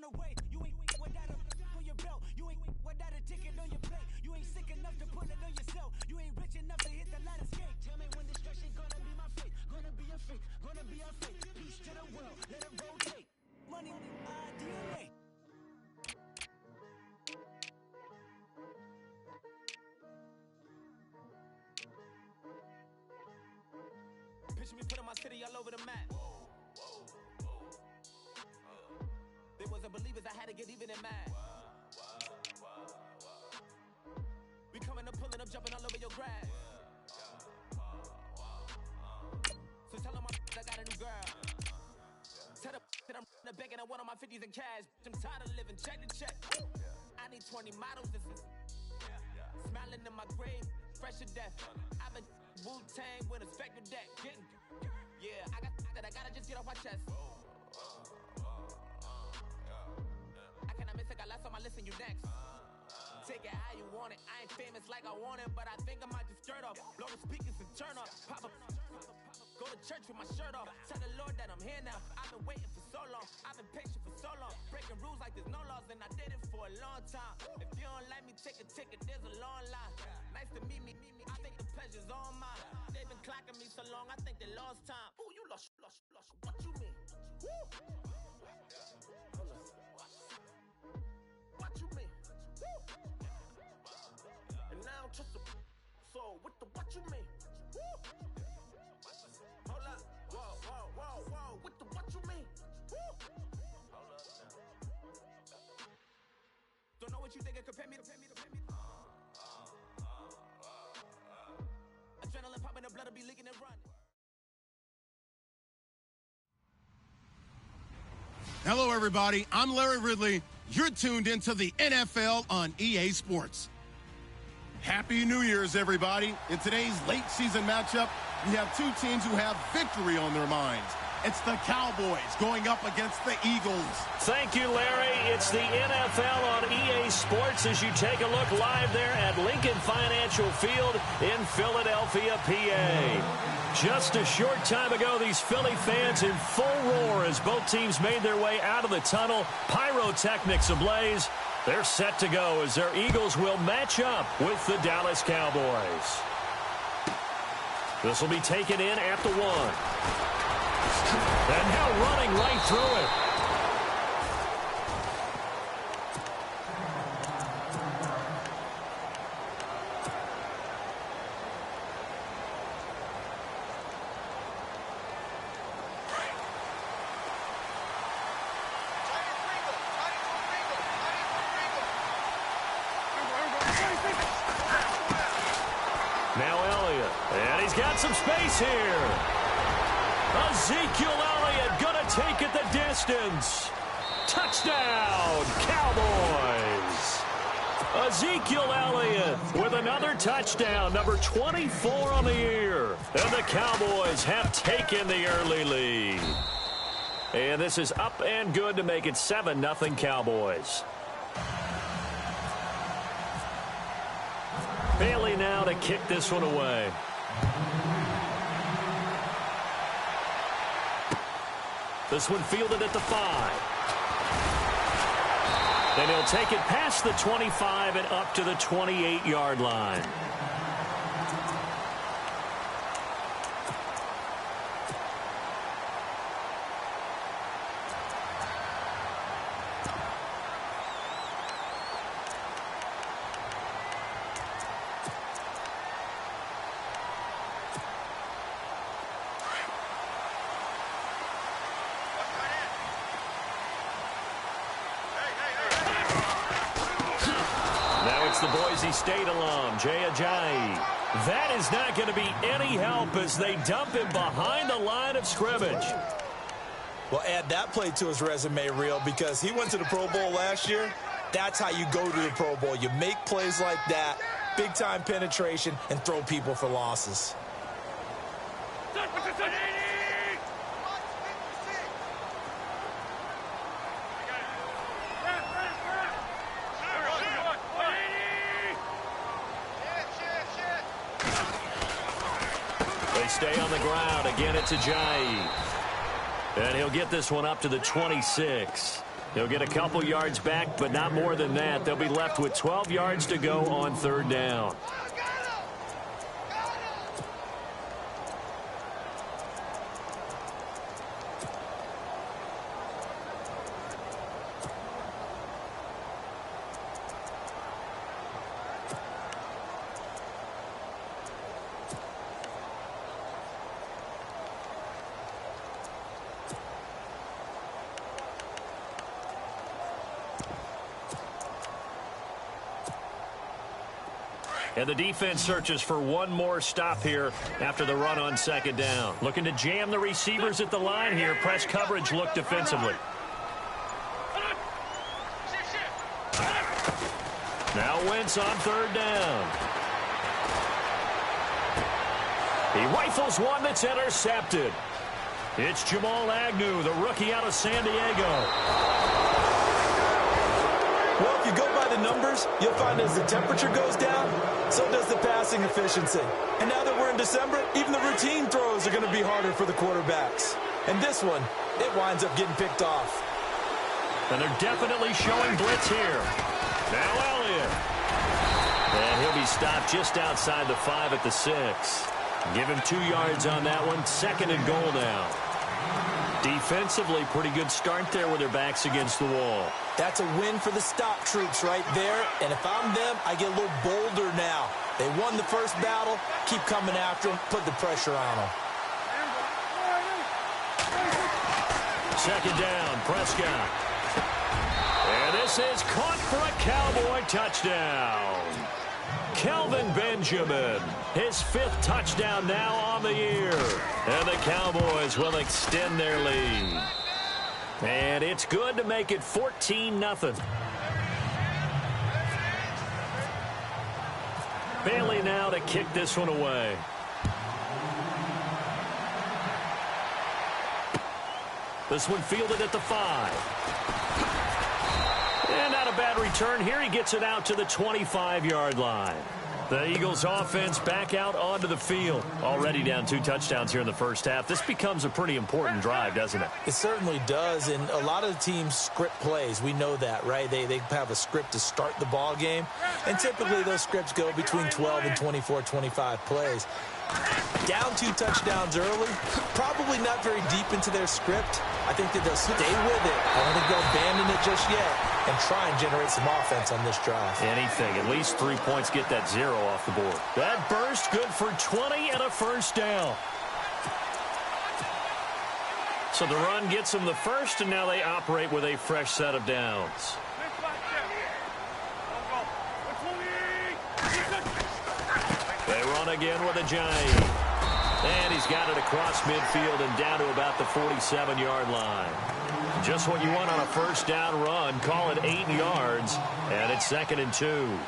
run away. You ain't without a on your belt. You ain't without a ticket on your plate. You ain't sick enough to pull it on yourself. You ain't rich enough to hit the ladder skate. Tell me when destruction gonna be my fate. Gonna be your fate. Gonna be our fate. Peace to the world. Let it rotate. Money, DNA. Picture me putting my city all over the map. They wasn't believers, I had to get even in mad. We coming up, pulling up, jumping all over your grass. So tell them I got a new girl. Tell them that I'm in the bank and I want on my 50s in cash. I'm tired of living check to check. I need 20 models, this is smiling in my grave, fresh to death. I've been Wu-Tang with a spectre deck. Getting, yeah, I gotta just get off my chest. I cannot miss it, got last on my list and you next. Take it how you want it. I ain't famous like I want it, but I think I might just skirt off. Blow the speakers and turn up. Pop up. Go to church with my shirt off. Tell the Lord that I'm here now. I've been waiting for so long. I've been patient for so long. Breaking rules like there's no laws, and I did it for a long time. If you don't like me, take a ticket. There's a long line. Nice to meet me. I think the pleasure's all mine. They've been clocking me so long, I think they lost time. Ooh, you lost. What you mean? Woo! What you mean? Woo! And now I'm just a so with the what you mean? Woo! Hold up, whoa, with the what you mean? Woo! Hold up now. Don't know what you think it compare me to. Adrenaline popping, the blood will be leaking and running. Hello, everybody. I'm Larry Ridley. You're tuned into the NFL on EA Sports. Happy New Year's, everybody. In today's late season matchup, we have two teams who have victory on their minds. It's the Cowboys going up against the Eagles. Thank you, Larry. It's the NFL on EA Sports as you take a look live there at Lincoln Financial Field in Philadelphia, PA. Just a short time ago, these Philly fans in full roar as both teams made their way out of the tunnel. Pyrotechnics ablaze. They're set to go as their Eagles will match up with the Dallas Cowboys. This will be taken in at the 1. And now running right through it. Now Elliott, and he's got some space here. Ezekiel Elliott gonna take it the distance. Touchdown, Cowboys. Ezekiel Elliott with another touchdown, number 24 on the year. And the Cowboys have taken the early lead. And this is up and good to make it 7-0 Cowboys. Bailey now to kick this one away. This one fielded at the 5. And he'll take it past the 25 and up to the 28-yard line. The Boise State alum, Jay Ajayi. That is not going to be any help as they dump him behind the line of scrimmage. Well, add that play to his resume, Real, because he went to the Pro Bowl last year. That's how you go to the Pro Bowl. You make plays like that, big-time penetration, and throw people for losses. Stay on the ground. Again, it's Ajayi. And he'll get this one up to the 26. He'll get a couple yards back, but not more than that. They'll be left with 12 yards to go on third down. And the defense searches for one more stop here after the run on second down. Looking to jam the receivers at the line here. Press coverage look defensively. Now Wentz on third down. He rifles one that's intercepted. It's Jamal Agnew, the rookie out of San Diego. Well, if you go by the numbers, you'll find as the temperature goes down, so does the passing efficiency. And now that we're in December, even the routine throws are going to be harder for the quarterbacks. And this one, it winds up getting picked off. And they're definitely showing blitz here. Now Elliott. And he'll be stopped just outside the 5 at the 6. Give him 2 yards on that one. Second and goal now. Defensively, pretty good start there with their backs against the wall. That's a win for the stop troops right there. And if I'm them, I get a little bolder now. They won the first battle. Keep coming after them. Put the pressure on them. Second down, Prescott. And this is caught for a Cowboy touchdown. Kelvin Benjamin, his 5th touchdown now on the year. And the Cowboys will extend their lead. And it's good to make it 14-0. Bailey now to kick this one away. This one fielded at the 5. And not a bad return here. He gets it out to the 25-yard line. The Eagles offense back out onto the field. Already down 2 touchdowns here in the first half. This becomes a pretty important drive, doesn't it? It certainly does, and a lot of the teams script plays. We know that, right? They have a script to start the ball game, and typically those scripts go between 12 and 24, 25 plays. Down 2 touchdowns early, probably not very deep into their script. I think that they'll stay with it. I don't think they'll abandon it just yet and try and generate some offense on this drive. Anything. At least 3 points, get that 0 off the board. That burst good for 20 and a first down. So the run gets them the first, and now they operate with a fresh set of downs. They run again with a giant. And he's got it across midfield and down to about the 47-yard line. Just what you want on a first down run. Call it 8 yards, and it's 2nd and 2.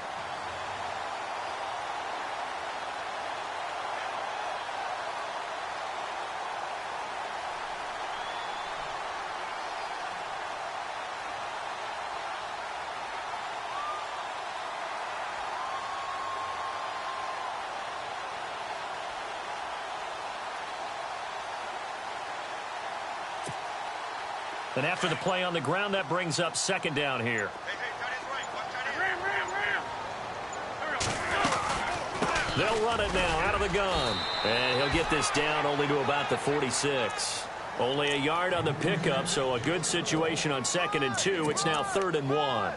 And after the play on the ground, that brings up 2nd down here. They'll run it now out of the gun. And he'll get this down only to about the 46. Only a yard on the pickup, so a good situation on 2nd and 2. It's now 3rd and 1.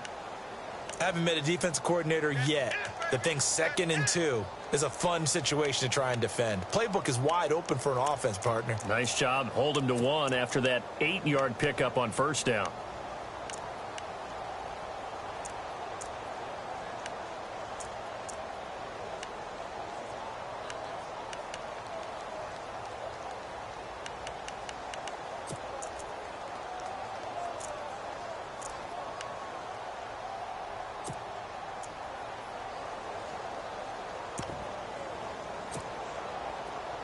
Haven't met a defensive coordinator yet that thinks 2nd and 2 is a fun situation to try and defend. Playbook is wide open for an offense, partner. Nice job. Hold him to 1 after that 8-yard pickup on first down.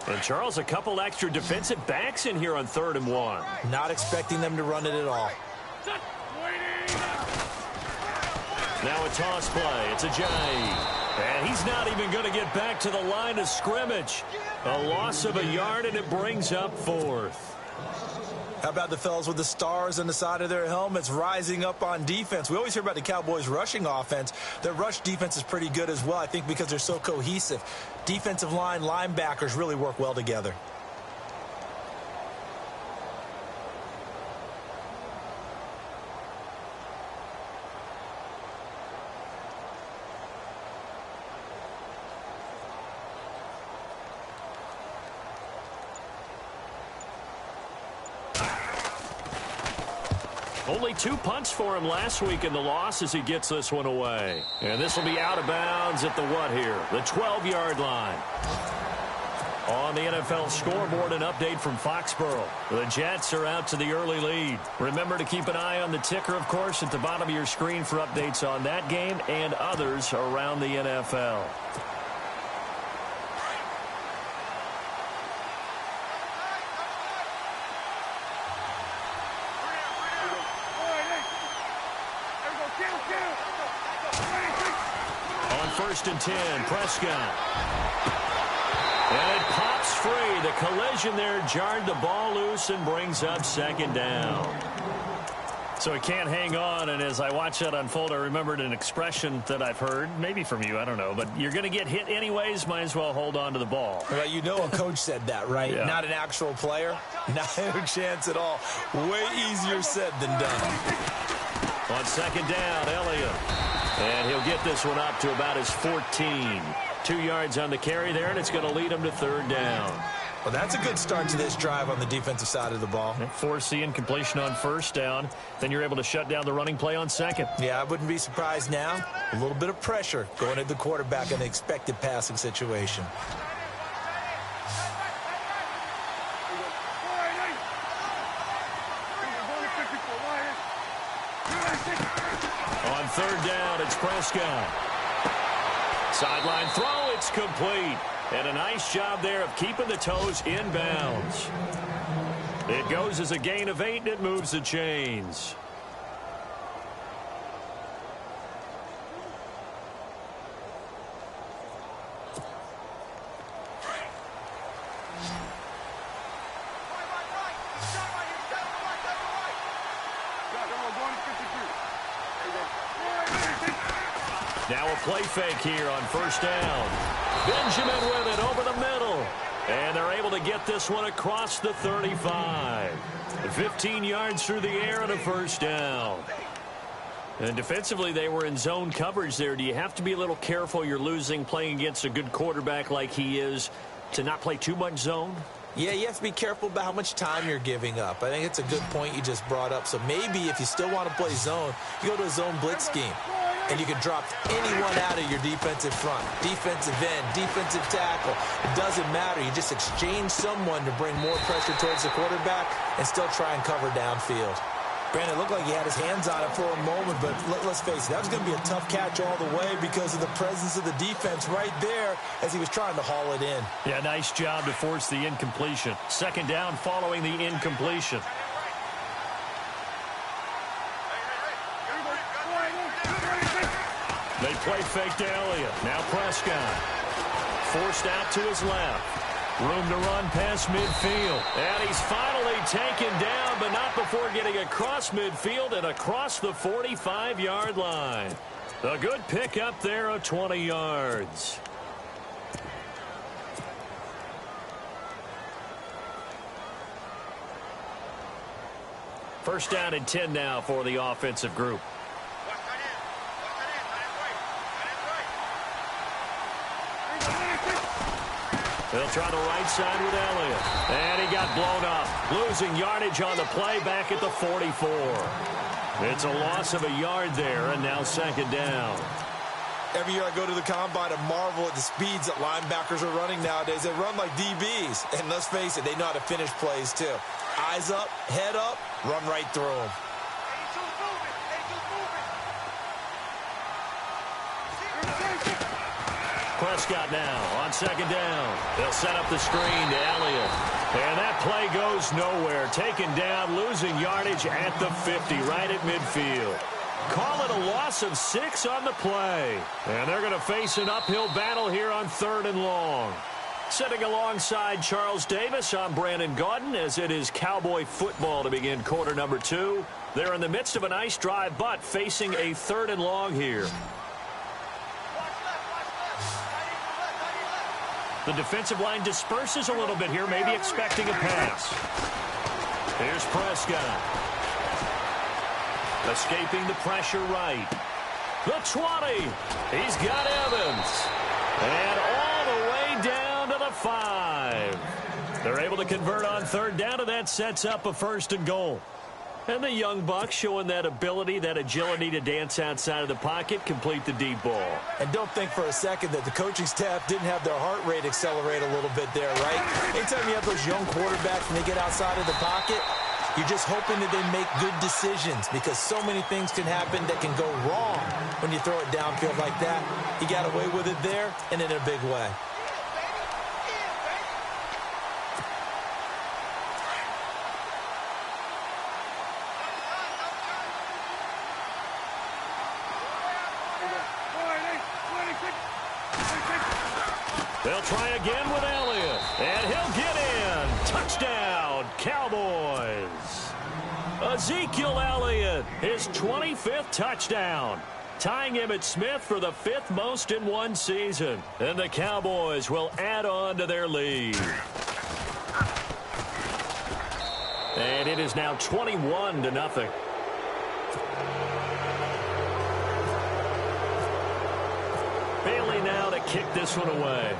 And, Charles, a couple extra defensive backs in here on 3rd and 1. Not expecting them to run it at all. Now a toss play. It's a Ajayi. And he's not even going to get back to the line of scrimmage. A loss of a yard, and it brings up 4th. How about the fellas with the stars on the side of their helmets rising up on defense? We always hear about the Cowboys' rushing offense. Their rush defense is pretty good as well, I think, because they're so cohesive. Defensive line, linebackers really work well together. Only 2 punts for him last week in the loss as he gets this one away. And this will be out of bounds at the what here? The 12-yard line. On the NFL scoreboard, an update from Foxborough. The Jets are out to the early lead. Remember to keep an eye on the ticker, of course, at the bottom of your screen for updates on that game and others around the NFL. On 1st and 10, Prescott. And it pops free. The collision there jarred the ball loose and brings up 2nd down. So he can't hang on, and as I watch that unfold, I remembered an expression that I've heard, maybe from you, I don't know, but you're going to get hit anyways, might as well hold on to the ball. Well, you know a coach said that, right? Yeah. Not an actual player. Not a chance at all. Way easier said than done. On 2nd down, Elliott. And he'll get this one up to about his 14. 2 yards on the carry there, and it's going to lead him to 3rd down. Well, that's a good start to this drive on the defensive side of the ball. Force the incompletion on 1st down. Then you're able to shut down the running play on 2nd. Yeah, I wouldn't be surprised now. A little bit of pressure going at the quarterback in an expected passing situation. On 3rd down, it's Prescott. Sideline throw, it's complete. And a nice job there of keeping the toes in bounds. It goes as a gain of 8, and it moves the chains. Now a play fake here on 1st down. Benjamin with it over the middle. And they're able to get this one across the 35. 15 yards through the air and a 1st down. And defensively, they were in zone coverage there. Do you have to be a little careful you're losing playing against a good quarterback like he is to not play too much zone? Yeah, you have to be careful about how much time you're giving up. I think it's a good point you just brought up. So maybe if you still want to play zone, you go to a zone blitz scheme. And you can drop anyone out of your defensive front, defensive end, defensive tackle. It doesn't matter. You just exchange someone to bring more pressure towards the quarterback and still try and cover downfield. Brandon, it looked like he had his hands on it for a moment, but let's face it, that was going to be a tough catch all the way because of the presence of the defense right there as he was trying to haul it in. Yeah, nice job to force the incompletion. 2nd down following the incompletion. They play fake to Elliott. Now Prescott. Forced out to his left. Room to run past midfield. And he's finally taken down, but not before getting across midfield and across the 45-yard line. A good pickup there of 20 yards. First down and 10 now for the offensive group. They'll try the right side with Elliott. And he got blown up. Losing yardage on the play back at the 44. It's a loss of a yard there, and now 2nd down. Every year I go to the combine and marvel at the speeds that linebackers are running nowadays. They run like DBs. And let's face it, they know how to finish plays too. Eyes up, head up, run right through them. Prescott now on 2nd down. They'll set up the screen to Elliott. And that play goes nowhere. Taken down, losing yardage at the 50, right at midfield. Call it a loss of 6 on the play. And they're going to face an uphill battle here on 3rd and long. Sitting alongside Charles Davis, I'm Brandon Gaudin, as it is Cowboy football to begin quarter number 2. They're in the midst of a nice drive, but facing a 3rd and long here. The defensive line disperses a little bit here, maybe expecting a pass. Here's Prescott. Escaping the pressure right. The 20. He's got Evans. And all the way down to the 5. They're able to convert on 3rd down, and that sets up a 1st and goal. And the young bucks showing that ability, that agility to dance outside of the pocket, complete the deep ball. And don't think for a second that the coaching staff didn't have their heart rate accelerate a little bit there, right? Anytime you have those young quarterbacks and they get outside of the pocket, you're just hoping that they make good decisions, because so many things can happen that can go wrong when you throw it downfield like that. He got away with it there and in a big way. They'll try again with Elliott, and he'll get in. Touchdown, Cowboys. Ezekiel Elliott, his 25th touchdown, tying Emmitt Smith for the 5th most in one season. And the Cowboys will add on to their lead. And it is now 21-0. Bailey now to kick this one away.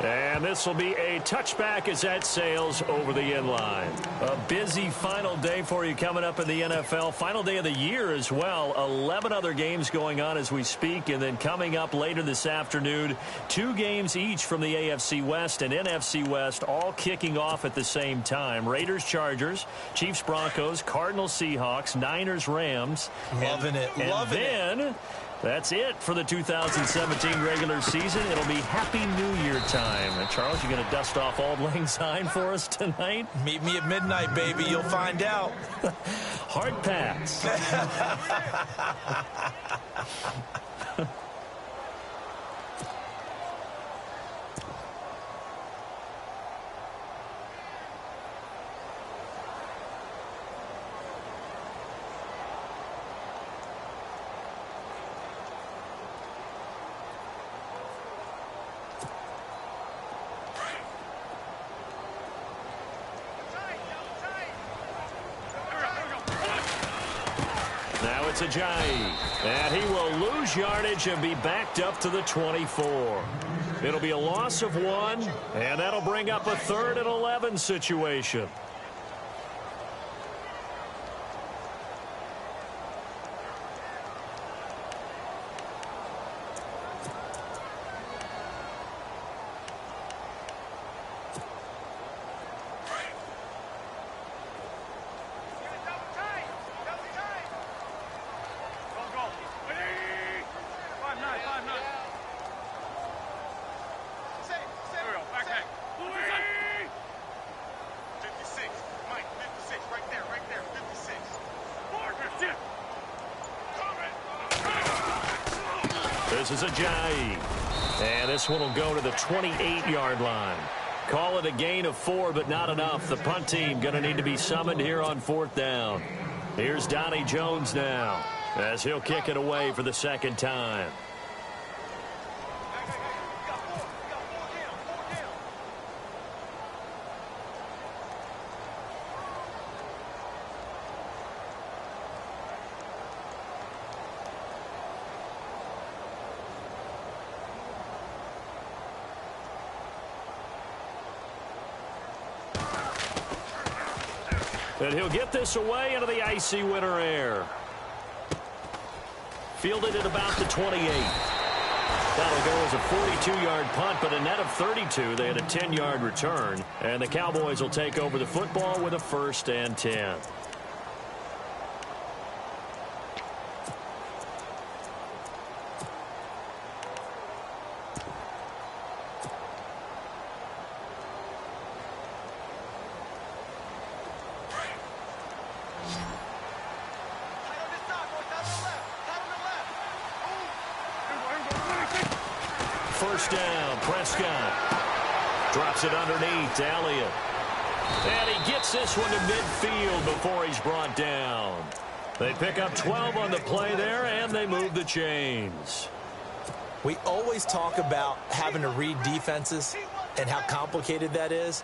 And this will be a touchback as that sails over the end line. A busy final day for you coming up in the NFL. Final day of the year as well. 11 other games going on as we speak. And then coming up later this afternoon, 2 games each from the AFC West and NFC West, all kicking off at the same time. Raiders, Chargers, Chiefs, Broncos, Cardinals, Seahawks, Niners, Rams. Loving it. Loving it. That's it for the 2017 regular season. It'll be Happy New Year time. And Charles, you going to dust off Auld Lang Syne for us tonight? Meet me at midnight, baby. You'll find out. Hard pass. Now it's Ajayi, and he will lose yardage and be backed up to the 24. It'll be a loss of 1, and that'll bring up a 3rd and 11 situation. This is Ajayi. And this one will go to the 28-yard line. Call it a gain of 4, but not enough. The punt team going to need to be summoned here on 4th down. Here's Donnie Jones now, as he'll kick it away for the 2nd time. And he'll get this away into the icy winter air. Fielded at about the 28. That'll go as a 42-yard punt, but a net of 32. They had a 10-yard return. And the Cowboys will take over the football with a 1st and 10. first down. Prescott drops it underneath to Elliott. And he gets this one to midfield before he's brought down. They pick up 12 on the play there, and they move the chains. We always talk about having to read defenses and how complicated that is.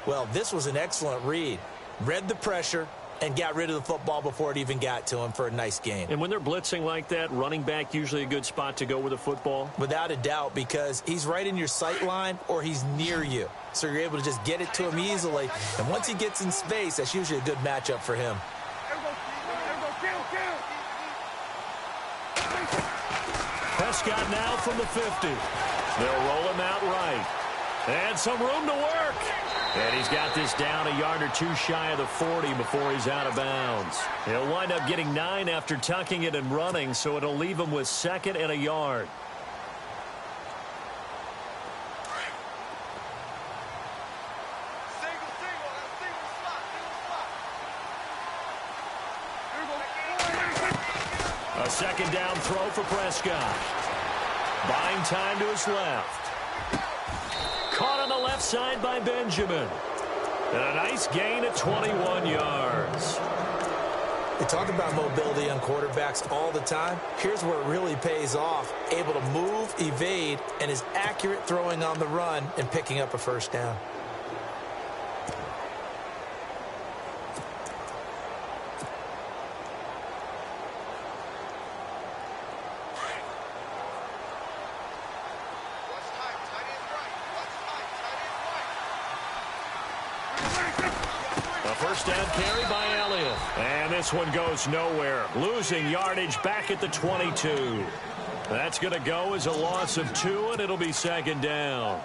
Well, this was an excellent read. Read the pressure and got rid of the football before it even got to him for a nice game. And when they're blitzing like that, running back usually a good spot to go with the football? Without a doubt, because he's right in your sight line or he's near you. So you're able to just get it to him easily. And once he gets in space, that's usually a good matchup for him. Prescott now from the 50. They'll roll him out right. And some room to work. And he's got this down a yard or two shy of the 40 before he's out of bounds. He'll wind up getting 9 after tucking it and running, so it'll leave him with 2nd and a yard. A 2nd down throw for Prescott. Buying time to his left. Caught on the left side by Benjamin. And a nice gain at 21 yards. We talk about mobility on quarterbacks all the time. Here's where it really pays off. Able to move, evade, and is accurate throwing on the run and picking up a first down. First down carry by Elliott. And this one goes nowhere. Losing yardage back at the 22. That's going to go as a loss of 2, and it'll be 2nd down.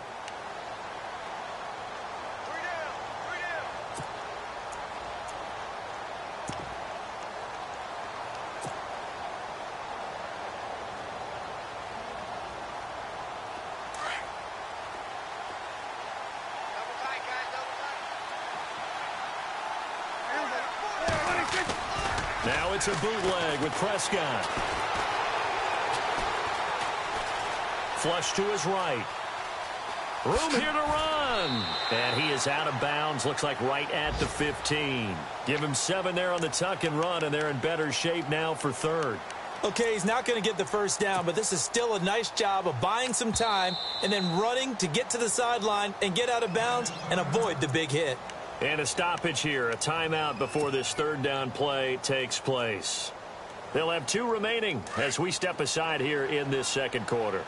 Now it's a bootleg with Prescott. Flush to his right. Room here to run. And he is out of bounds. Looks like right at the 15. Give him 7 there on the tuck and run, and they're in better shape now for 3rd. Okay, he's not going to get the first down, but this is still a nice job of buying some time and then running to get to the sideline and get out of bounds and avoid the big hit. And a stoppage here, a timeout before this 3rd down play takes place. They'll have 2 remaining as we step aside here in this 2nd quarter.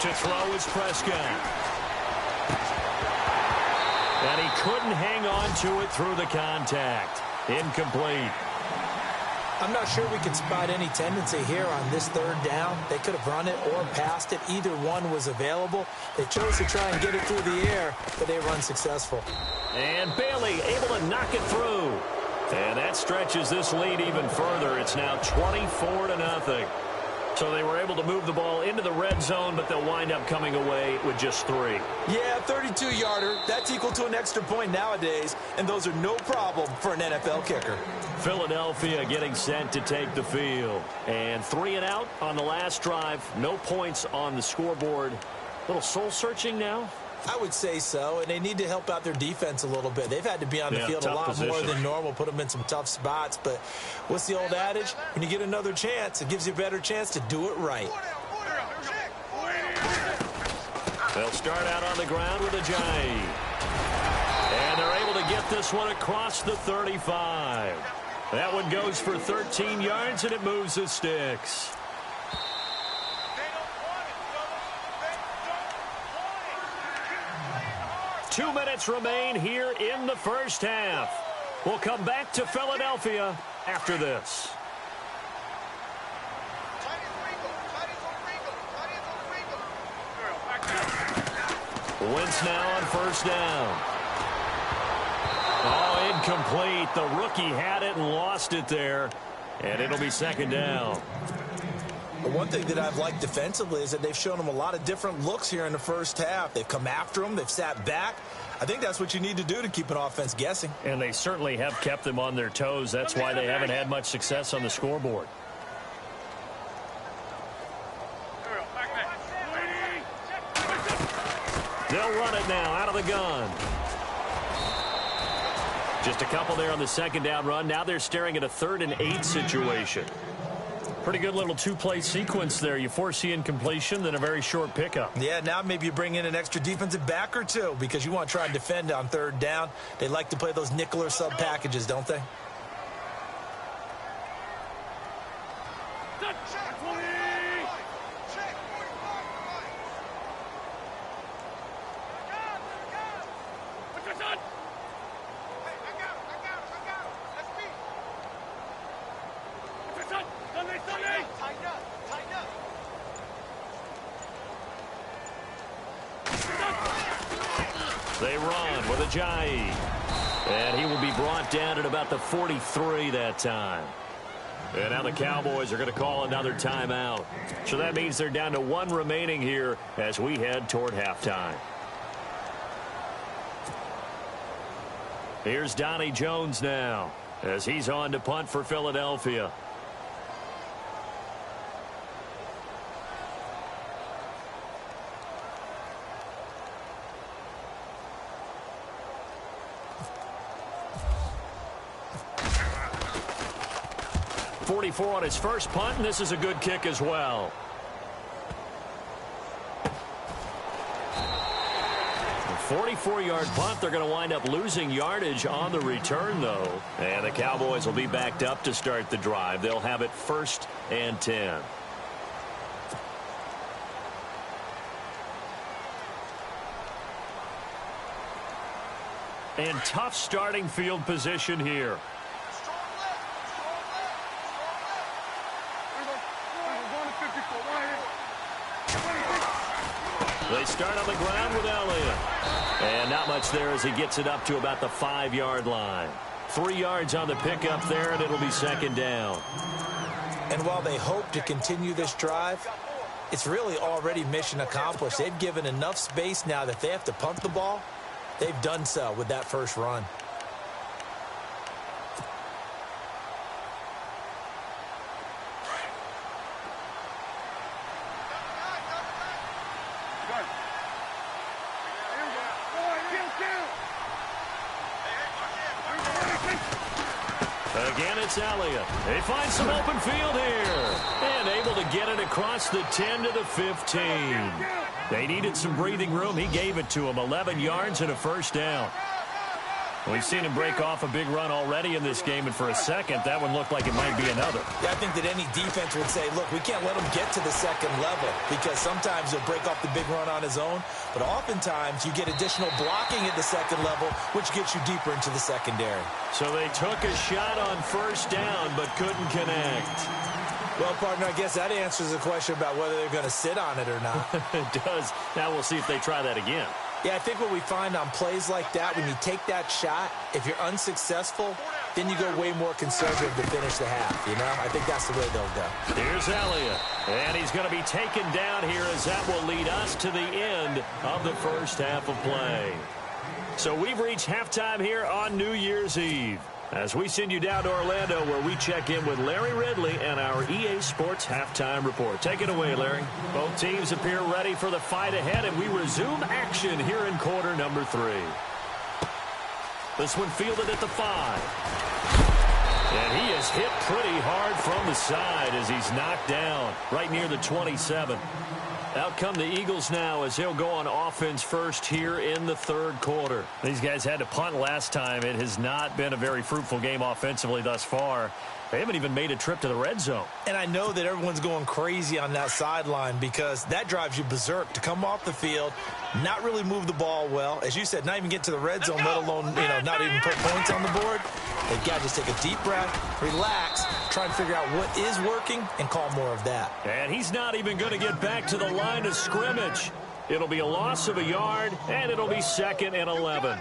To throw is Prescott. And he couldn't hang on to it through the contact. Incomplete. I'm not sure we can spot any tendency here on this 3rd down. They could have run it or passed it. Either one was available. They chose to try and get it through the air, but they were unsuccessful. And Bailey able to knock it through. And that stretches this lead even further. It's now 24-0. So they were able to move the ball into the red zone, but they'll wind up coming away with just 3. Yeah, 32-yarder. That's equal to an extra point nowadays, and those are no problem for an NFL kicker. Philadelphia getting set to take the field. And 3 and out on the last drive. No points on the scoreboard. A little soul-searching now? I would say so, and they need to help out their defense a little bit. They've had to be on the field a lot more than normal, put them in some tough spots. But what's the old adage? When you get another chance, it gives you a better chance to do it right. They'll start out on the ground with Ajayi. And they're able to get this one across the 35. That one goes for 13 yards, and it moves the sticks. Two minutes remain here in the first half. We'll come back to Philadelphia after this. Wentz now on first down. Oh, incomplete. The rookie had it and lost it there. And it'll be 2nd down. One thing that I've liked defensively is that they've shown them a lot of different looks here in the first half. They've come after them. They've sat back. I think that's what you need to do to keep an offense guessing. And they certainly have kept them on their toes. That's why they haven't had much success on the scoreboard. They'll run it now out of the gun. Just a couple there on the second down run. Now they're staring at a 3rd and 8 situation. Pretty good little two-play sequence there. You force the incompletion, then a very short pickup. Yeah, now maybe you bring in an extra defensive back or two because you want to try and defend on 3rd down. They like to play those nickel or sub packages, don't they? They run with Ajayi. And he will be brought down at about the 43 that time. And now the Cowboys are going to call another timeout. So that means they're down to 1 remaining here as we head toward halftime. Here's Donnie Jones now as he's on to punt for Philadelphia. .44 on his first punt, and this is a good kick as well. A 44-yard punt. They're going to wind up losing yardage on the return, though. And the Cowboys will be backed up to start the drive. They'll have it 1st and 10. And tough starting field position here. They start on the ground with Elliott. And not much there as he gets it up to about the 5-yard line. 3 yards on the pickup there, and it'll be 2nd down. And while they hope to continue this drive, it's really already mission accomplished. They've given enough space now that they have to punt the ball. They've done so with that first run. Again, it's Elliott. They find some open field here. And able to get it across the 10 to the 15. They needed some breathing room. He gave it to them. 11 yards and a 1st down. We've seen him break off a big run already in this game, and for a second, that one looked like it might be another. Yeah, I think that any defense would say, look, we can't let him get to the 2nd level because sometimes he'll break off the big run on his own, but oftentimes you get additional blocking at the 2nd level, which gets you deeper into the secondary. So they took a shot on 1st down, but couldn't connect. Well, partner, I guess that answers the question about whether they're going to sit on it or not. It does. Now we'll see if they try that again. Yeah, I think what we find on plays like that, when you take that shot, if you're unsuccessful, then you go way more conservative to finish the half, you know? I think that's the way they'll go. Here's Elliott, and he's going to be taken down here as that will lead us to the end of the first half of play. So we've reached halftime here on New Year's Eve as we send you down to Orlando where we check in with Larry Ridley and our EA Sports Halftime Report. Take it away, Larry. Both teams appear ready for the fight ahead, and we resume action here in quarter number 3. This one fielded at the 5. And he is hit pretty hard from the side as he's knocked down right near the 27. Out come the Eagles now as they'll go on offense first here in the 3rd quarter. These guys had to punt last time. It has not been a very fruitful game offensively thus far. They haven't even made a trip to the red zone. And I know that everyone's going crazy on that sideline because that drives you berserk to come off the field, not really move the ball well. As you said, not even get to the red zone, let alone, not even put points on the board. They've got to just take a deep breath, relax, try and figure out what is working, and call more of that. And he's not even going to get back to the line of scrimmage. It'll be a loss of a yard, and it'll be 2nd and 11.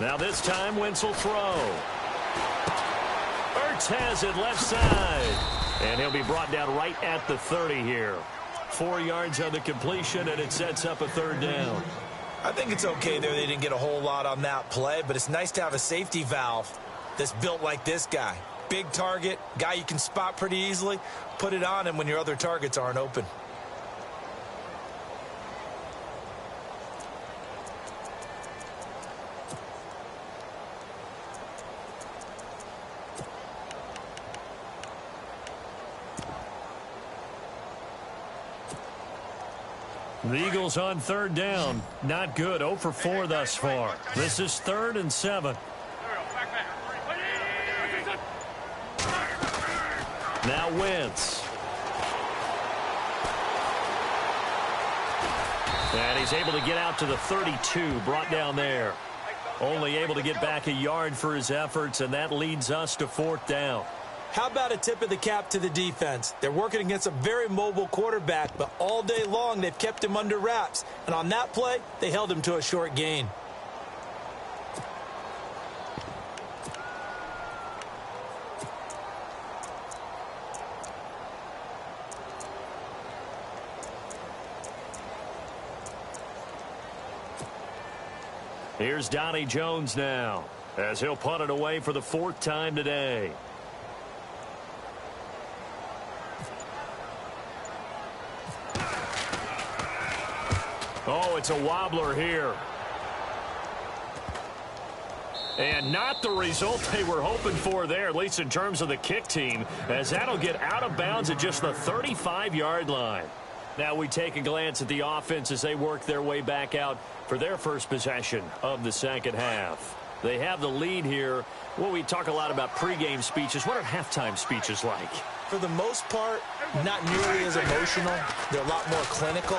Now this time, Wentz will throw. Ertz has it left side. And he'll be brought down right at the 30 here. 4 yards on the completion, and it sets up a third down. I think it's okay there. They didn't get a whole lot on that play, but it's nice to have a safety valve that's built like this guy. Big target, guy you can spot pretty easily. Put it on him when your other targets aren't open. The Eagles on third down. Not good. 0 for 4 thus far. This is 3rd and 7. Now Wentz. And he's able to get out to the 32. Brought down there. Only able to get back a yard for his efforts, and that leads us to 4th down. How about a tip of the cap to the defense? They're working against a very mobile quarterback, but all day long they've kept him under wraps. And on that play, they held him to a short gain. Here's Donnie Jones now, as he'll punt it away for the 4th time today. Oh, it's a wobbler here. And not the result they were hoping for there, at least in terms of the kick team, as that'll get out of bounds at just the 35-yard line. Now we take a glance at the offense as they work their way back out for their first possession of the second half. They have the lead here. Well, we talk a lot about pregame speeches. What are halftime speeches like? For the most part, not nearly as emotional. They're a lot more clinical.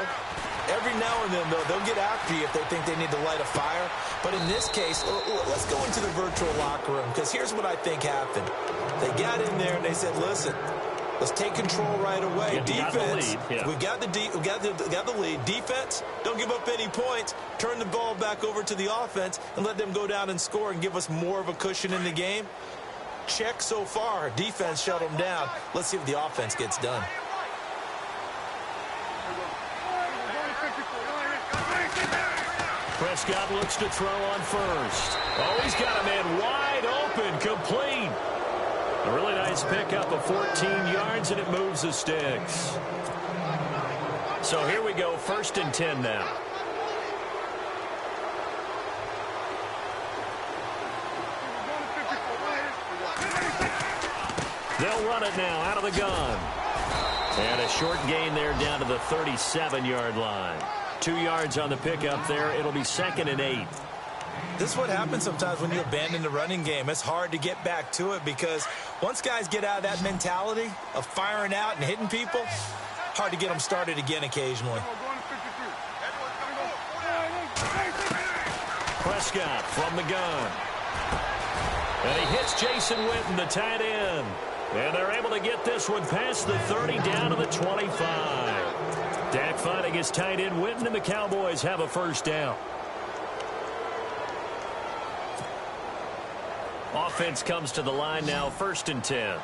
Every now and then, though, they'll get after you if they think they need to light a fire. But in this case, let's go into the virtual locker room, because here's what I think happened. They got in there and they said, listen, let's take control right away. Defense, we got the lead. Defense, don't give up any points. Turn the ball back over to the offense and let them go down and score and give us more of a cushion in the game. Check so far. Defense shut them down. Let's see if the offense gets done. Prescott looks to throw on first. Oh, he's got a man wide open, complete. A really nice pickup of 14 yards, and it moves the sticks. So here we go, 1st and 10 now. They'll run it now out of the gun. And a short gain there down to the 37-yard line. 2 yards on the pickup there. It'll be 2nd and 8. This is what happens sometimes when you abandon the running game. It's hard to get back to it because once guys get out of that mentality of firing out and hitting people, hard to get them started again occasionally. Prescott from the gun. And he hits Jason Witten, the tight end. And they're able to get this one past the 30 down to the 25. Dak finding his tight end Witten, and the Cowboys have a first down. Offense comes to the line now, 1st and 10.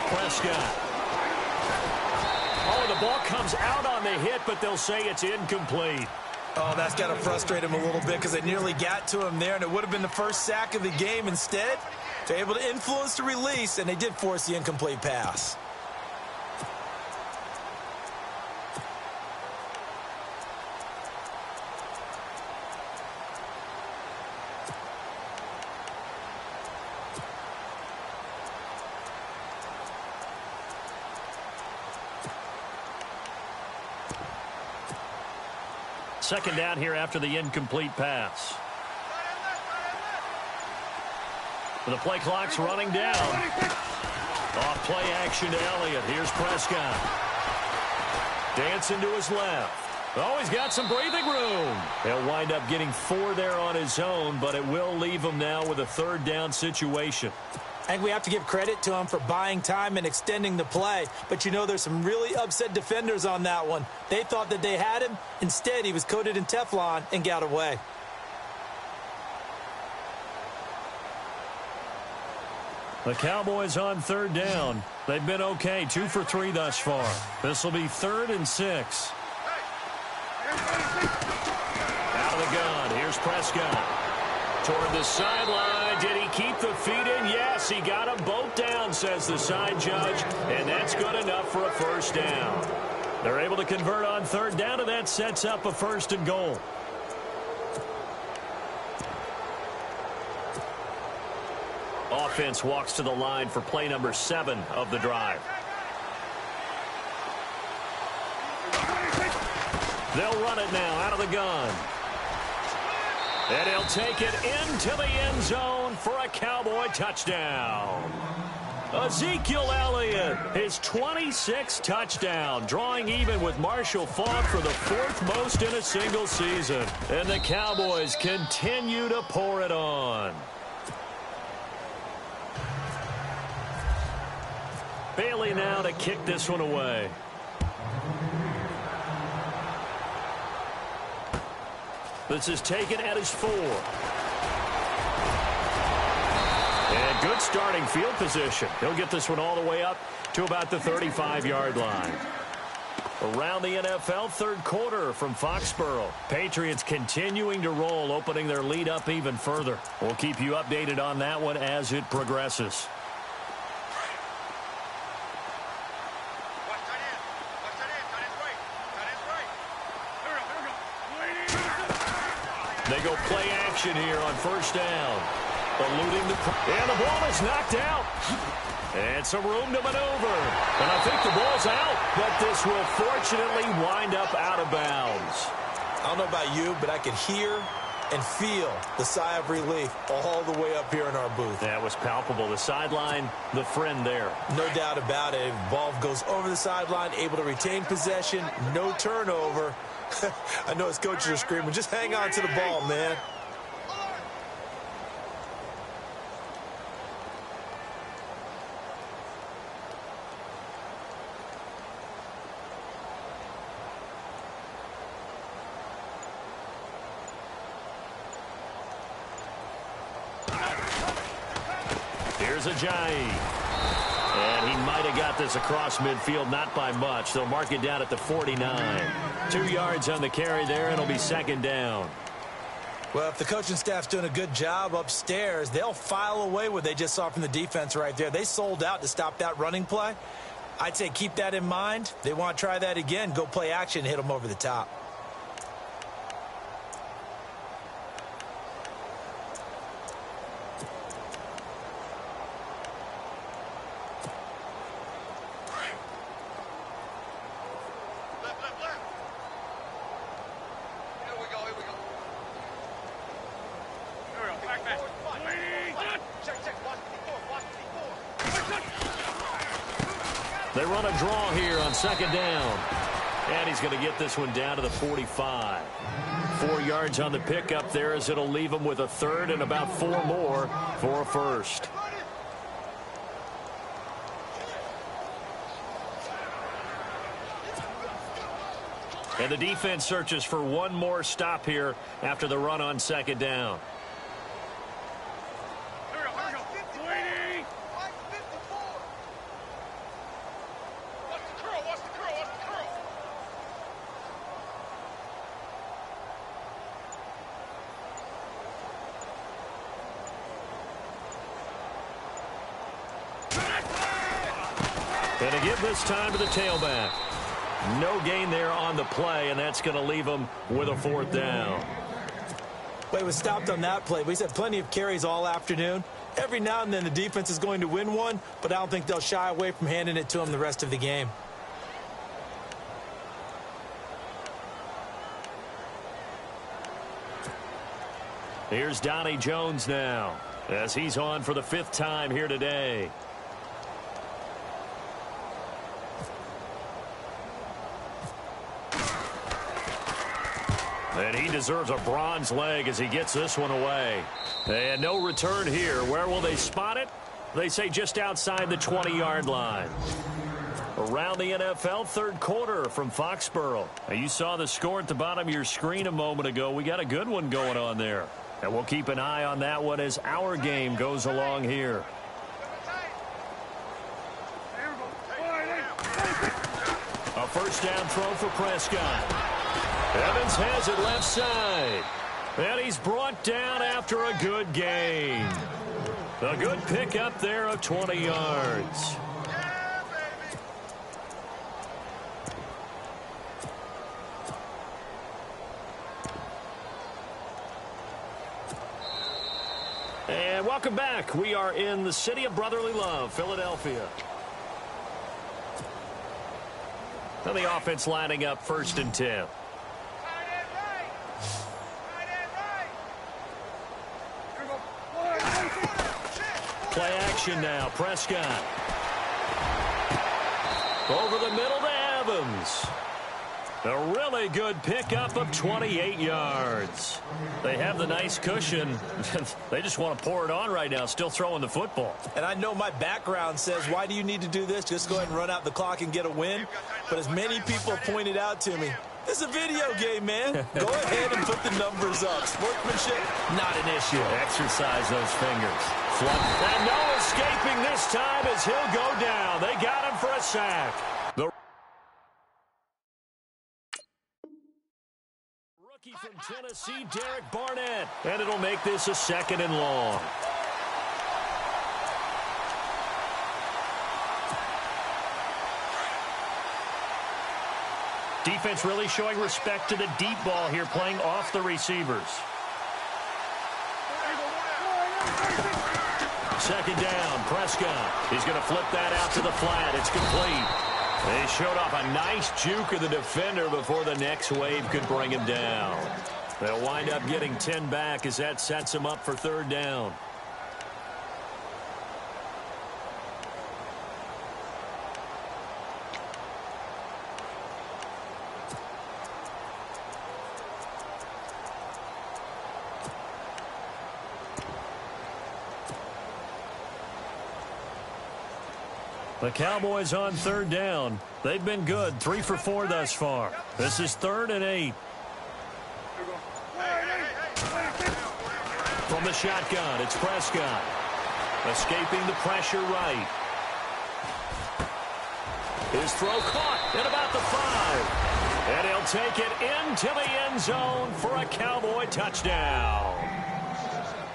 Prescott. Oh, the ball comes out on the hit, but they'll say it's incomplete. Oh, that's got to frustrate him a little bit because they nearly got to him there, and it would have been the first sack of the game. Instead, they're able to influence the release, and they did force the incomplete pass. Second down here after the incomplete pass. The play clock's running down. Off play action to Elliott. Here's Prescott. Dancing to his left. Oh, he's got some breathing room. He'll wind up getting 4 there on his own, but it will leave him now with a 3rd down situation. I think we have to give credit to him for buying time and extending the play. But, there's some really upset defenders on that one. They thought that they had him. Instead, he was coated in Teflon and got away. The Cowboys on third down. They've been okay, 2 for 3 thus far. This will be 3rd and 6. Out of the gun. Here's Prescott. Toward the sideline. Did he keep the feet in? Yes, he got them both down, says the side judge. And that's good enough for a first down. They're able to convert on third down, and that sets up a 1st and goal. Offense walks to the line for play number 7 of the drive. They'll run it now out of the gun. And he'll take it into the end zone for a Cowboy touchdown. Ezekiel Elliott, his 26th touchdown, drawing even with Marshall Faulk for the 4th most in a single season. And the Cowboys continue to pour it on. Bailey now to kick this one away. This is taken at his 4. And good starting field position. He'll get this one all the way up to about the 35-yard line. Around the NFL, 3rd quarter from Foxborough. Patriots continuing to roll, opening their lead up even further. We'll keep you updated on that one as it progresses. They go play action here on 1st down. Eluding and the ball is knocked out. And some room to maneuver. And I think the ball's out, but this will fortunately wind up out of bounds. I don't know about you, but I could hear and feel the sigh of relief all the way up here in our booth. That was palpable. The sideline, the friend there. No doubt about it. Ball goes over the sideline, able to retain possession, no turnover. I know his coaches are screaming, just hang on to the ball, man. Here's Ajayi. And he might have got this across midfield, not by much. They'll mark it down at the 49. 2 yards on the carry there, and it'll be 2nd down. Well, if the coaching staff's doing a good job upstairs, they'll file away what they just saw from the defense right there. They sold out to stop that running play. I'd say keep that in mind. They want to try that again. Go play action and hit them over the top. They run a draw here on 2nd down. And he's going to get this one down to the 45. 4 yards on the pickup there as it'll leave him with a 3rd and about 4 more for a 1st. And the defense searches for one more stop here after the run on 2nd down. And to give this time to the tailback. No gain there on the play, and that's going to leave him with a 4th down. Well, he was stopped on that play. We've had plenty of carries all afternoon. Every now and then the defense is going to win one, but I don't think they'll shy away from handing it to him the rest of the game. Here's Donnie Jones now as he's on for the 5th time here today. And he deserves a bronze leg as he gets this one away. And no return here. Where will they spot it? They say just outside the 20-yard line. Around the NFL, third quarter from Foxborough. Now, you saw the score at the bottom of your screen a moment ago. We got a good one going on there. And we'll keep an eye on that one as our game goes along here. A first down throw for Prescott. Evans has it left side. And he's brought down after a good gain. A good pickup there of 20 yards. And welcome back. We are in the city of brotherly love, Philadelphia. Now the offense lining up 1st and 10. Play action now. Prescott. Over the middle to Evans. A really good pickup of 28 yards. They have the nice cushion. They just want to pour it on right now, still throwing the football. And I know my background says, why do you need to do this? Just go ahead and run out the clock and get a win. But as many people pointed out to me, this is a video game, man. Go ahead and put the numbers up. Sportsmanship, not an issue. Exercise those fingers. And no escaping this time as he'll go down. They got him for a sack. The rookie from Tennessee, Derek Barnett. And it'll make this a 2nd and long. Defense really showing respect to the deep ball here, playing off the receivers. 2nd down, Prescott. He's going to flip that out to the flat. It's complete. They showed off a nice juke of the defender before the next wave could bring him down. They'll wind up getting 10 back as that sets them up for 3rd down. The Cowboys on 3rd down. They've been good, 3 for 4 thus far. This is 3rd and 8. From the shotgun, it's Prescott. Escaping the pressure right. His throw caught at about the 5. And he'll take it into the end zone for a Cowboy touchdown.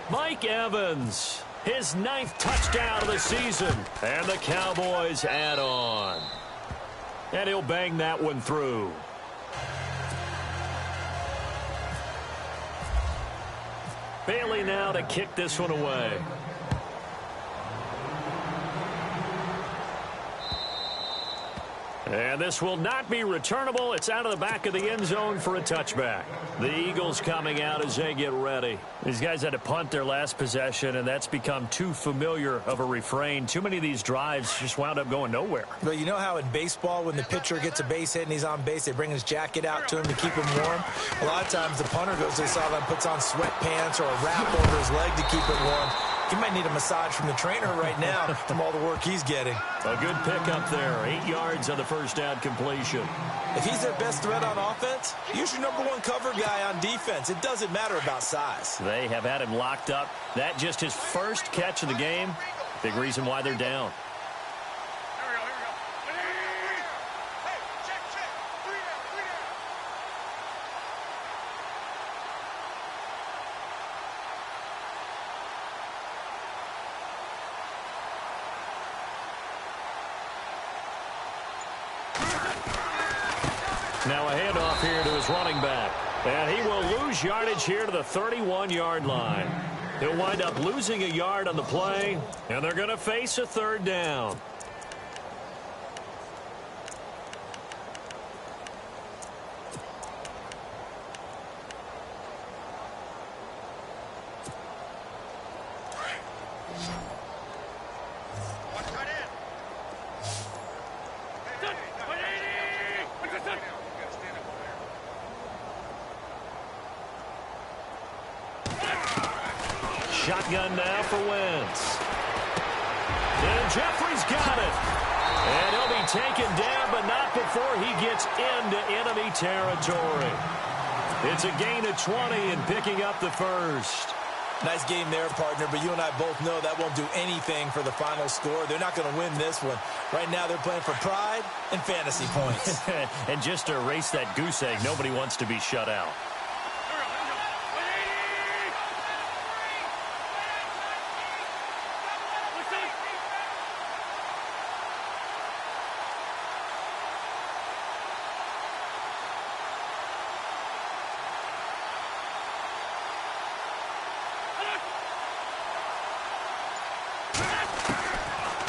Mike Evans. His 9th touchdown of the season. And the Cowboys add on. And he'll bang that one through. Bailey now to kick this one away. And this will not be returnable. It's out of the back of the end zone for a touchback. The Eagles coming out as they get ready. These guys had to punt their last possession, and that's become too familiar of a refrain. Too many of these drives just wound up going nowhere. But you know how in baseball, when the pitcher gets a base hit and he's on base, they bring his jacket out to him to keep him warm? A lot of times the punter goes to the sideline, puts on sweatpants or a wrap over his leg to keep it warm. He might need a massage from the trainer right now from all the work he's getting. A good pickup there. 8 yards on the first down completion. If he's their best threat on offense, use your #1 cover guy on defense. It doesn't matter about size. They have had him locked up. That just his first catch of the game. Big reason why they're down. Now a handoff here to his running back. And he will lose yardage here to the 31-yard line. He'll wind up losing a yard on the play, and they're going to face a 3rd down. Shotgun now for Wentz. And Jeffrey's got it. And he'll be taken down, but not before he gets into enemy territory. It's a gain of 20 and picking up the first. Nice game there, partner, but you and I both know that won't do anything for the final score. They're not going to win this one. Right now, they're playing for pride and fantasy points. And just to erase that goose egg, nobody wants to be shut out.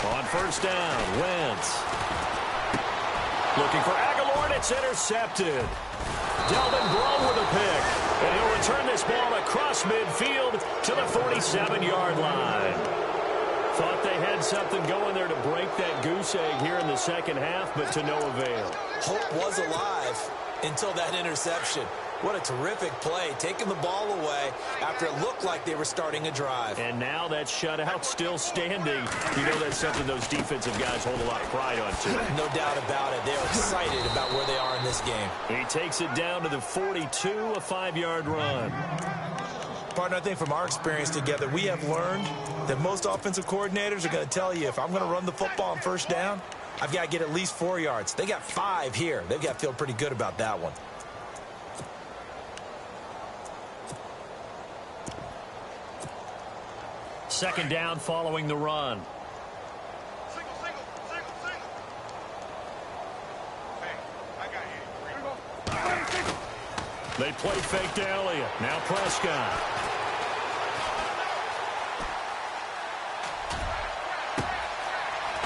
On first down, Wentz. Looking for Aguilar, and it's intercepted. Delvin Breaux with a pick. And he'll return this ball across midfield to the 47-yard line. Thought they had something going there to break that goose egg here in the second half, but to no avail. Hope was alive until that interception. What a terrific play, taking the ball away after it looked like they were starting a drive. And now that shutout still standing. You know that's something those defensive guys hold a lot of pride on, too. No doubt about it. They're excited about where they are in this game. He takes it down to the 42, a 5-yard run. Partner, I think from our experience together, we have learned that most offensive coordinators are going to tell you, if I'm going to run the football on first down, I've got to get at least 4 yards. They got 5 here. They've got to feel pretty good about that one. Second down following the run. Single. Hey, I got you. They play fake to Elliott. Now Prescott.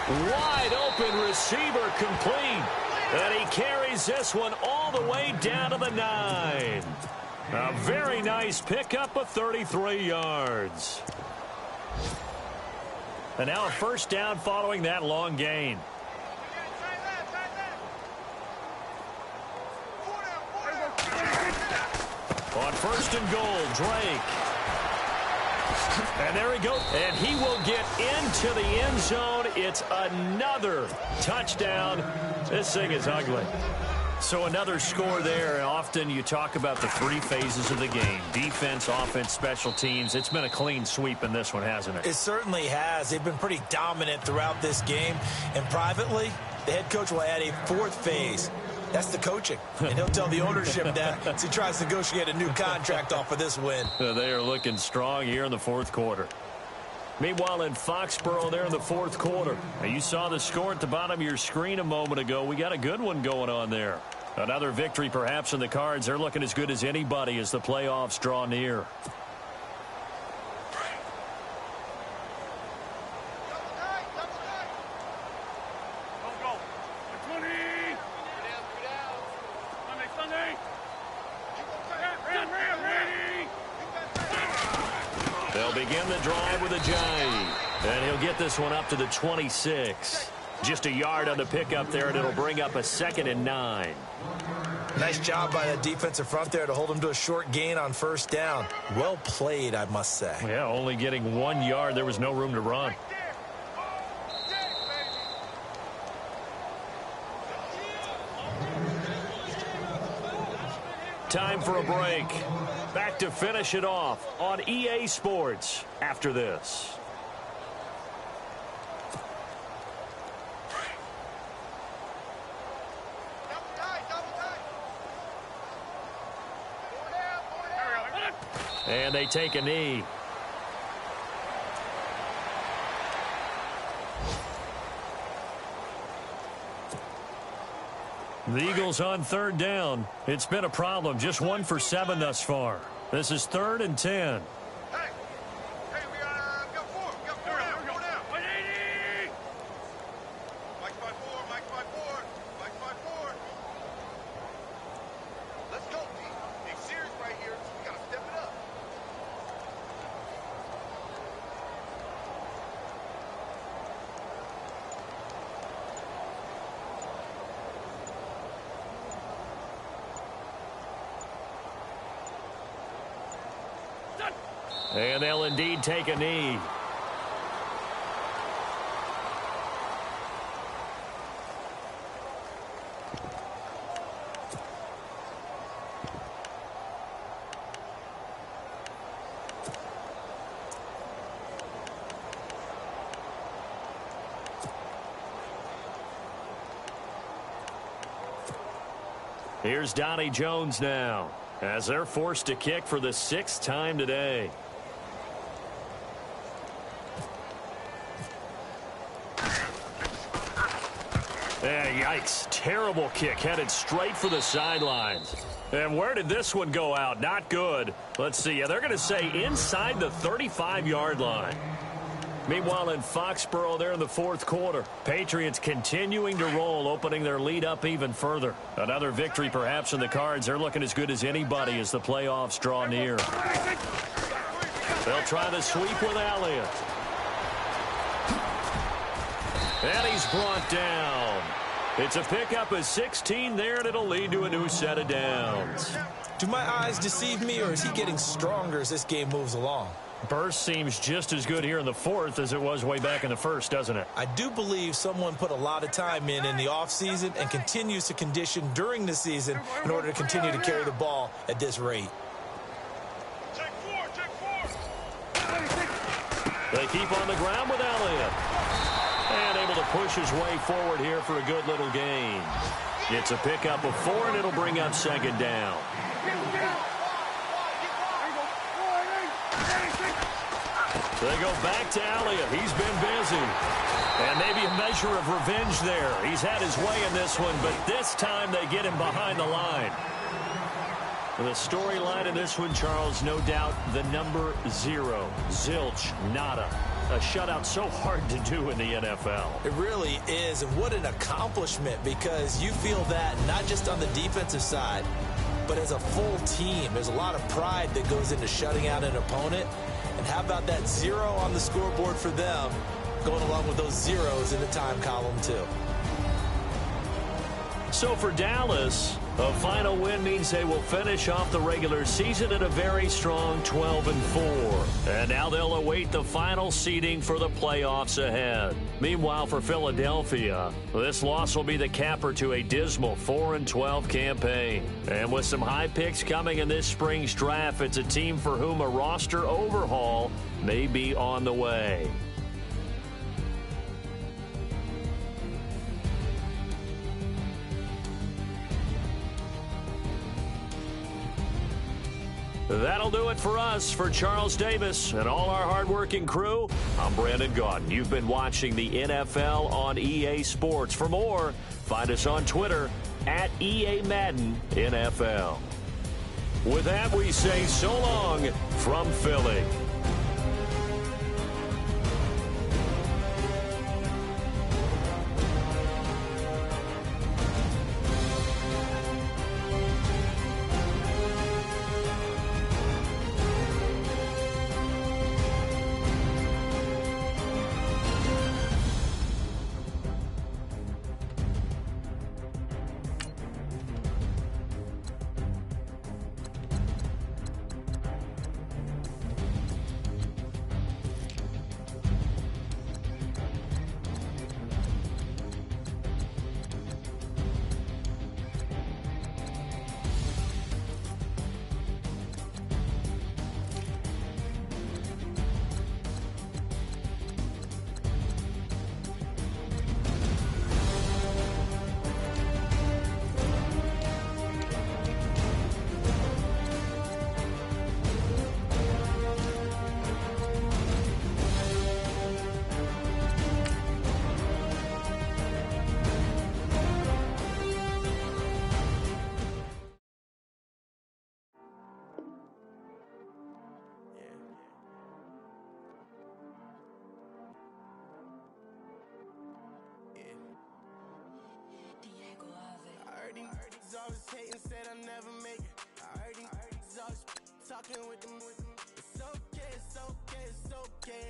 Wide open receiver complete. And he carries this one all the way down to the 9. A very nice pickup of 33 yards. And now a first down following that long gain. On first and goal, Drake. And there he goes. And he will get into the end zone. It's another touchdown. This thing is ugly. So another score there. Often you talk about the 3 phases of the game. Defense, offense, special teams. It's been a clean sweep in this one, hasn't it? It certainly has. They've been pretty dominant throughout this game. And privately, the head coach will add a 4th phase. That's the coaching. And he'll tell the ownership that as he tries to negotiate a new contract off of this win. They are looking strong here in the 4th quarter. Meanwhile, in Foxborough there in the 4th quarter. Now, you saw the score at the bottom of your screen a moment ago. We got a good one going on there. Another victory perhaps in the cards. They're looking as good as anybody as the playoffs draw near. They'll begin the drive with a jive. And he'll get this one up to the 26. Just a yard on the pickup there, and it'll bring up a 2nd and 9. Nice job by that defensive front there to hold him to a short gain on first down. Well played, I must say. Yeah, only getting 1 yard. There was no room to run. Time for a break. Back to finish it off on EA Sports after this. And they take a knee. The Eagles on 3rd down. It's been a problem. Just 1 for 7 thus far. This is 3rd and 10. Hey, we got 4. We got 4 down. 4 down. 180. Mike 5-4. Mike 5-4. Mike 5-4. Let's go, Pete. Big series right here. We got to step it up. And they'll indeed take a knee. Here's Donnie Jones now, as they're forced to kick for the 6th time today. Yikes. Terrible kick headed straight for the sidelines. And where did this one go out? Not good. Let's see. They're going to say inside the 35-yard line. Meanwhile, in Foxborough, they're in the 4th quarter. Patriots continuing to roll, opening their lead up even further. Another victory perhaps in the cards. They're looking as good as anybody as the playoffs draw near. They'll try the sweep with Elliott. And he's brought down. It's a pickup of 16 there, and it'll lead to a new set of downs. Do my eyes deceive me, or is he getting stronger as this game moves along? Burst seems just as good here in the 4th as it was way back in the 1st, doesn't it? I do believe someone put a lot of time in the offseason and continues to condition during the season in order to continue to carry the ball at this rate. Take four. They keep on the ground with Elliott. And able to push his way forward here for a good little gain. It's a pickup of 4, and it'll bring up 2nd down. They go back to Elliott. He's been busy. And maybe a measure of revenge there. He's had his way in this one, but this time they get him behind the line. The storyline in this one, Charles, no doubt the number 0. Zilch, nada. A shutout so hard to do in the NFL. It really is, and what an accomplishment, because you feel that not just on the defensive side, but as a full team. There's a lot of pride that goes into shutting out an opponent. And how about that 0 on the scoreboard for them, going along with those zeros in the time column, too. So for Dallas, a final win means they will finish off the regular season at a very strong 12-4. And now they'll await the final seeding for the playoffs ahead. Meanwhile, for Philadelphia, this loss will be the capper to a dismal 4-12 campaign. And with some high picks coming in this spring's draft, it's a team for whom a roster overhaul may be on the way. That'll do it for us. For Charles Davis and all our hardworking crew, I'm Brandon Gaudin. You've been watching the NFL on EA Sports. For more, find us on Twitter at EA Madden NFL. With that, we say so long from Philly. Always hating, said I never make it. I heard he's always talking with them. It's okay, it's okay, it's okay.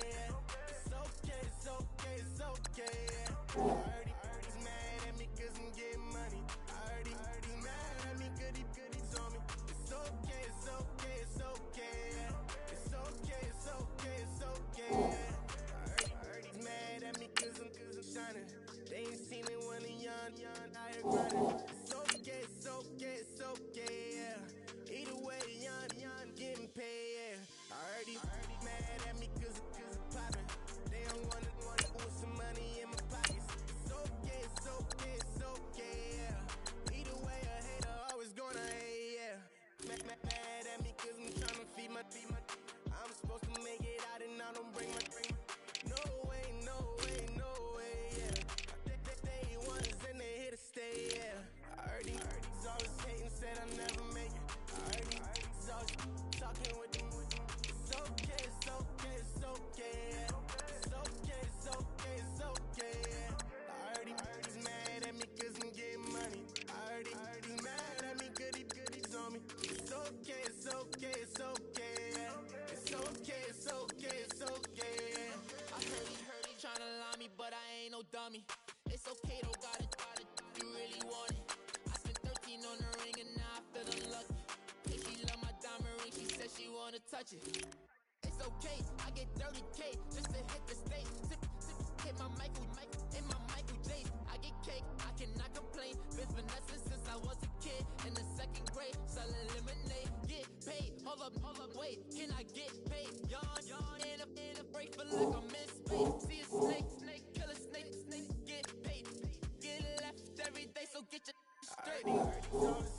It's okay, it's okay, it's okay. I heard he's mad at me cause I'm getting money. I heard he's mad at me cause he's on me. It's okay, it's okay, it's okay. It's okay, it's okay, it's okay. I heard he's mad at me cause I'm shining. They ain't seen it when they young, I hear grinding. It's okay, it's okay, yeah. Either way, young, getting paid, yeah. I heard he mad at me cause I'm poppin'. They don't wanna with some money in my pockets. It's wanna touch it. It's okay, I get 30K just to hit the stage. Sip, hit my Michael, in my Michael J. I get cake, I cannot complain. Been finessing since I was a kid in the 2nd grade. Selling lemonade, get paid. Hold up, wait, can I get paid? Yawn, in a break for like I'm in space. See a snake, kill a snake, get paid. Get left every day, so get your straight.